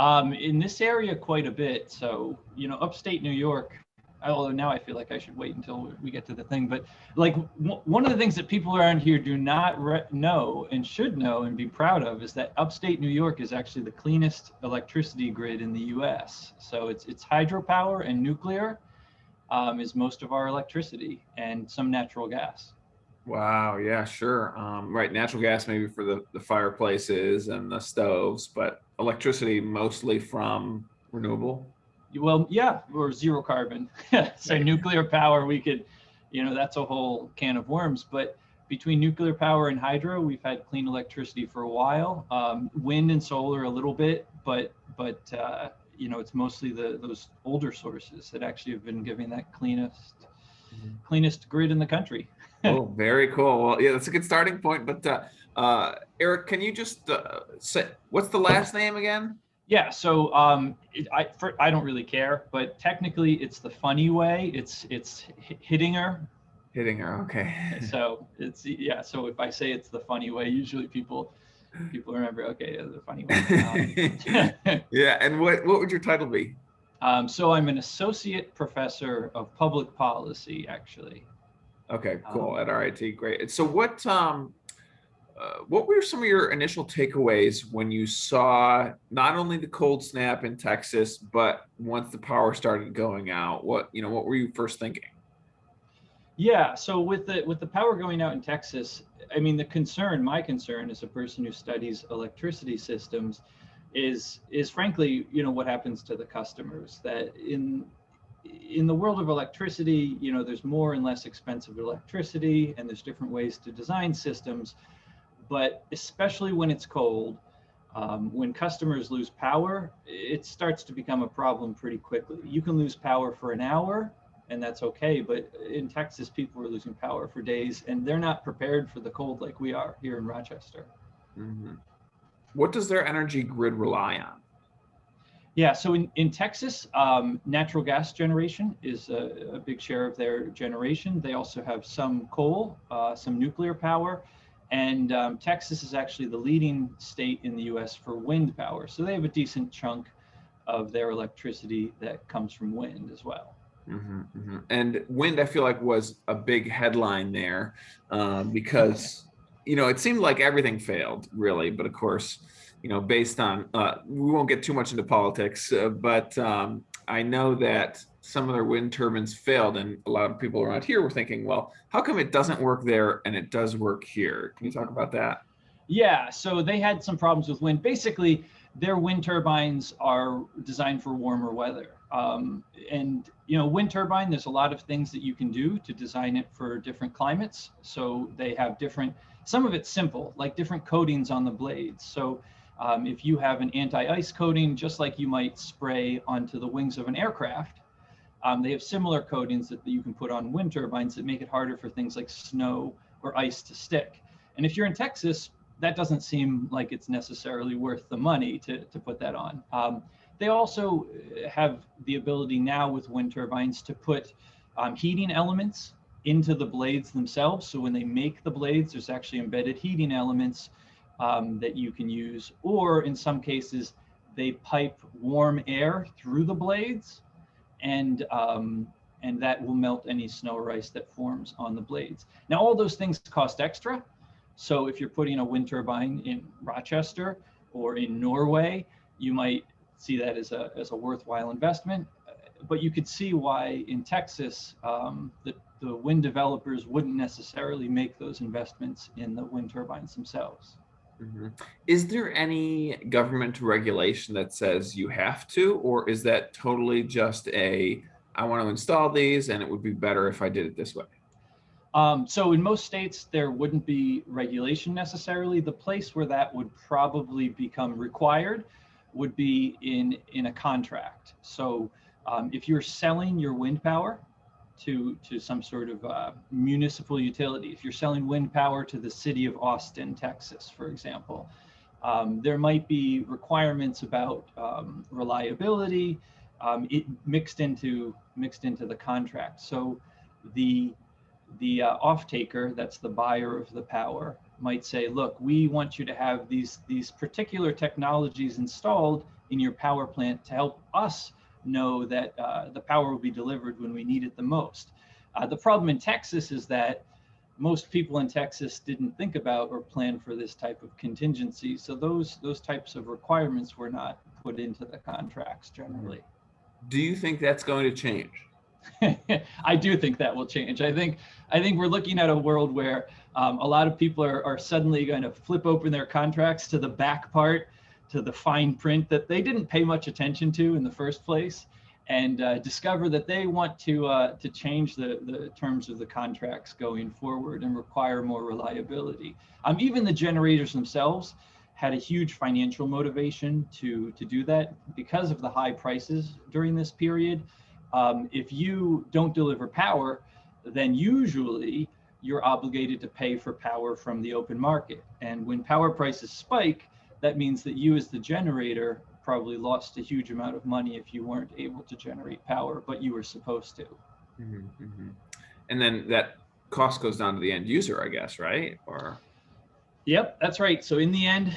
In this area, quite a bit. So, upstate New York, although now I feel like I should wait until we get to the thing, but like one of the things that people around here do not know and should know and be proud of is that upstate New York is actually the cleanest electricity grid in the US. So it's hydropower and nuclear is most of our electricity, and some natural gas. Wow, yeah, sure. Right, natural gas maybe for the fireplaces and the stoves, but electricity mostly from renewable. Well, yeah, or zero carbon. So Right. nuclear power, we could, that's a whole can of worms. But between nuclear power and hydro, we've had clean electricity for a while. Wind and solar a little bit, but it's mostly those older sources that actually have been giving that Mhm. cleanest grid in the country. Oh, very cool. Well, yeah, that's a good starting point. But Eric, can you just say what's the last name again? Yeah, so I don't really care, but technically it's the funny way. It's Hittinger. Hitting her. Okay. So it's yeah. So if I say it's the funny way, usually people remember. Okay, yeah, the funny way. Yeah, and what would your title be? So I'm an associate professor of public policy, actually. Okay, cool. Um, At RIT, great. So what were some of your initial takeaways when you saw not only the cold snap in Texas, but once the power started going out? What were you first thinking? Yeah, so with the power going out in Texas, I mean my concern as a person who studies electricity systems is frankly, what happens to the customers. That in the world of electricity, there's more and less expensive electricity, and there's different ways to design systems. But especially when it's cold, when customers lose power, it starts to become a problem pretty quickly. You can lose power for an hour, and that's okay. But in Texas, people are losing power for days, and they're not prepared for the cold like we are here in Rochester. Mhm. What does their energy grid rely on? Yeah, so in Texas, natural gas generation is a big share of their generation. They also have some coal, some nuclear power, and Texas is actually the leading state in the US for wind power. So they have a decent chunk of their electricity that comes from wind as well. And wind, I feel like was a big headline there because it seemed like everything failed really, but of course, based on we won't get too much into politics, but I know that some of their wind turbines failed, and a lot of people around here were thinking, well, how come it doesn't work there and it does work here? Can you talk about that? Yeah, so they had some problems with wind. Basically, their wind turbines are designed for warmer weather. And wind turbine, there's a lot of things that you can do to design it for different climates. So they have some of it's simple, like different coatings on the blades. So if you have an anti-ice coating, just like you might spray onto the wings of an aircraft, they have similar coatings that you can put on wind turbines that make it harder for things like snow or ice to stick. And if you're in Texas, that doesn't seem like it's necessarily worth the money to put that on. They also have the ability now with wind turbines to put heating elements into the blades themselves. So when they make the blades, there's actually embedded heating elements that you can use. Or in some cases, they pipe warm air through the blades, and that will melt any snow or ice that forms on the blades. Now, all those things cost extra. So if you're putting a wind turbine in Rochester or in Norway, you might see that as a worthwhile investment. But you could see why in Texas, the wind developers wouldn't necessarily make those investments in the wind turbines themselves. Mhm. Is there any government regulation that says you have to, or is that totally just I want to install these and it would be better if I did it this way? So in most states, there wouldn't be regulation necessarily. The place where that would probably become required would be in a contract. So if you're selling your wind power to some sort of municipal utility, if you're selling wind power to the city of Austin, Texas, for example, there might be requirements about reliability it mixed into the contract. So the off-taker, that's the buyer of the power, might say, look, we want you to have these particular technologies installed in your power plant to help us know that the power will be delivered when we need it the most. The problem in Texas is that most people in Texas didn't think about or plan for this type of contingency. So those types of requirements were not put into the contracts generally. Do you think that's going to change? I do think that will change. I think we're looking at a world where a lot of people are suddenly going to flip open their contracts to the back part, to the fine print that they didn't pay much attention to in the first place, and discover that they want to change the terms of the contracts going forward and require more reliability. Even the generators themselves had a huge financial motivation to do that because of the high prices during this period. If you don't deliver power, then usually you're obligated to pay for power from the open market. And when power prices spike, that means that you as the generator probably lost a huge amount of money if you weren't able to generate power, but you were supposed to. Mm-hmm, mm-hmm. And then that cost goes down to the end user, I guess, right? Or Yep, that's right. So in the end,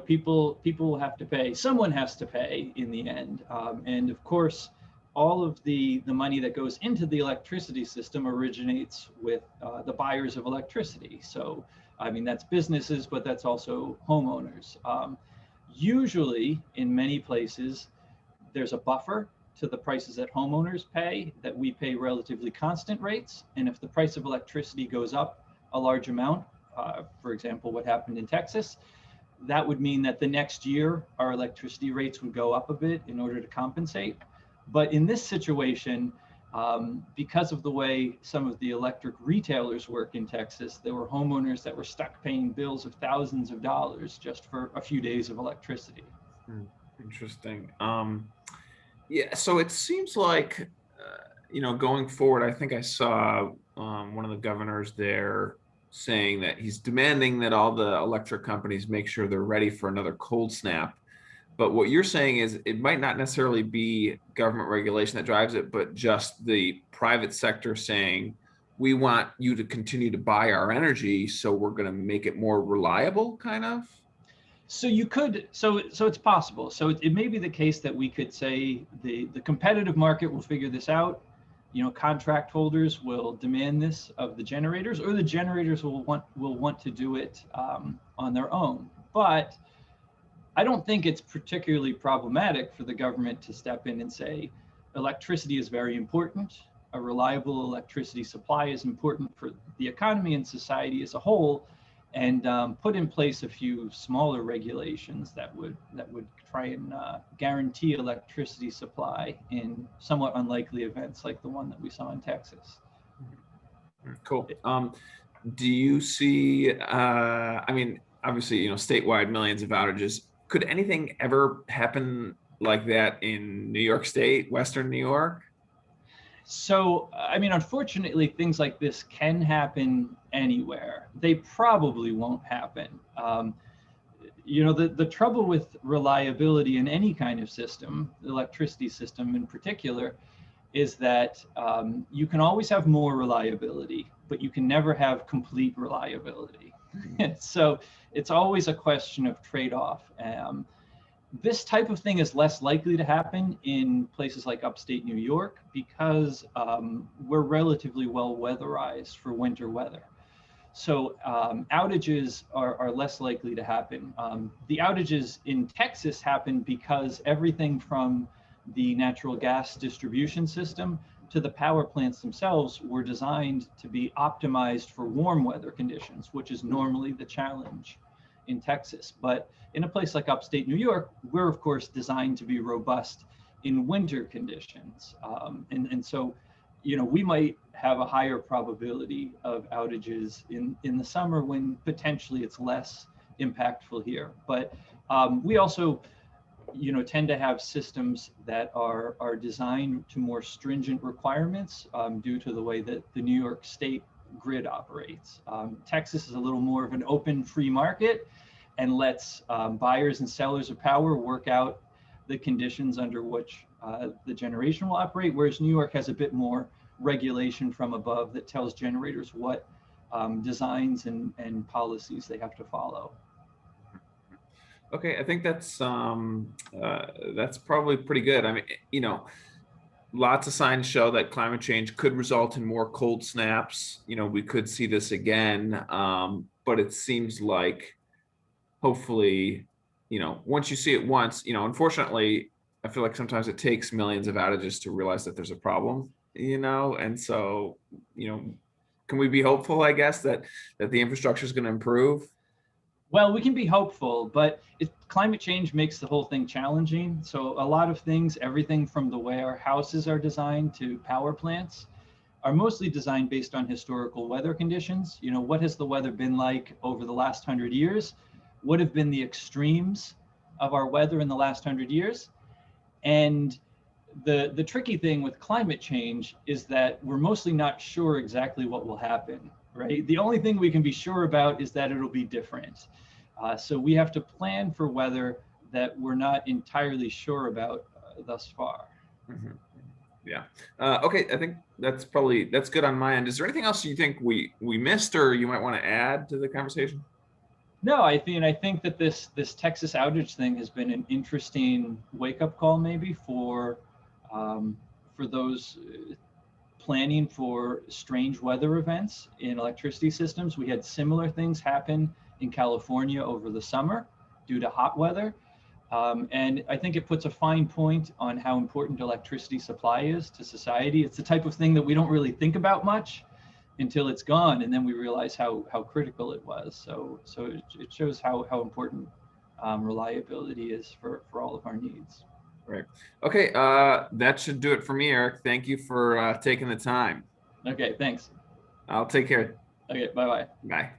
people will have to pay. Someone has to pay in the end, and of course, all of the money that goes into the electricity system originates with the buyers of electricity. So, I mean, that's businesses, but that's also homeowners. Usually, in many places, there's a buffer to the prices that homeowners pay that we pay relatively constant rates. And if the price of electricity goes up a large amount, for example, what happened in Texas, that would mean that the next year our electricity rates would go up a bit in order to compensate. But in this situation, because of the way some of the electric retailers work in Texas, there were homeowners that were stuck paying bills of thousands of dollars just for a few days of electricity. Interesting. Yeah, so it seems like, going forward, I think I saw one of the governors there saying that he's demanding that all the electric companies make sure they're ready for another cold snap. But what you're saying is it might not necessarily be government regulation that drives it, but just the private sector saying, we want you to continue to buy our energy, so we're going to make it more reliable, kind of. So you could, so it's possible. So it may be the case that we could say the competitive market will figure this out. Contract holders will demand this of the generators, or the generators will want to do it on their own. But I don't think it's particularly problematic for the government to step in and say, electricity is very important. A reliable electricity supply is important for the economy and society as a whole, and put in place a few smaller regulations that would try and guarantee electricity supply in somewhat unlikely events like the one that we saw in Texas. Cool. Do you see? I mean, obviously, statewide millions of outages. Could anything ever happen like that in New York State, Western New York? So, I mean, unfortunately, things like this can happen anywhere. They probably won't happen. The trouble with reliability in any kind of system, the electricity system in particular, is that you can always have more reliability, but you can never have complete reliability. So it's always a question of trade-off. This type of thing is less likely to happen in places like upstate New York because we're relatively well weatherized for winter weather. So outages are less likely to happen. The outages in Texas happen because everything from the natural gas distribution system to the power plants themselves were designed to be optimized for warm weather conditions, which is normally the challenge in Texas. But in a place like upstate New York, we're of course designed to be robust in winter conditions. And so, we might have a higher probability of outages in the summer when potentially it's less impactful here. But we also, tend to have systems that are designed to more stringent requirements due to the way that the New York State grid operates. Texas is a little more of an open free market and lets buyers and sellers of power work out the conditions under which the generation will operate, whereas New York has a bit more regulation from above that tells generators what designs and policies they have to follow. Okay, I think that's probably pretty good. I mean, lots of signs show that climate change could result in more cold snaps. We could see this again, but it seems like hopefully, once you see it once, unfortunately, I feel like sometimes it takes millions of outages to realize that there's a problem, and so, you know, can we be hopeful, I guess, that the infrastructure is going to improve? Well, we can be hopeful, but climate change makes the whole thing challenging. So a lot of things, everything from the way our houses are designed to power plants, are mostly designed based on historical weather conditions. What has the weather been like over the last 100 years? What have been the extremes of our weather in the last 100 years? And the tricky thing with climate change is that we're mostly not sure exactly what will happen, right? The only thing we can be sure about is that it'll be different. So we have to plan for weather that we're not entirely sure about thus far. Mhm. Yeah. Okay, I think that's good on my end. Is there anything else you think we missed or you might want to add to the conversation? No, I think that this Texas outage thing has been an interesting wake up call, maybe um, for those planning for strange weather events in electricity systems. We had similar things happen in California over the summer due to hot weather. And I think it puts a fine point on how important electricity supply is to society. It's the type of thing that we don't really think about much until it's gone, and then we realize how critical it was. So it shows how important reliability is for all of our needs. Right. Okay, that should do it for me, Eric. Thank you for taking the time. Okay, thanks. I'll take care. Okay, bye bye. Bye.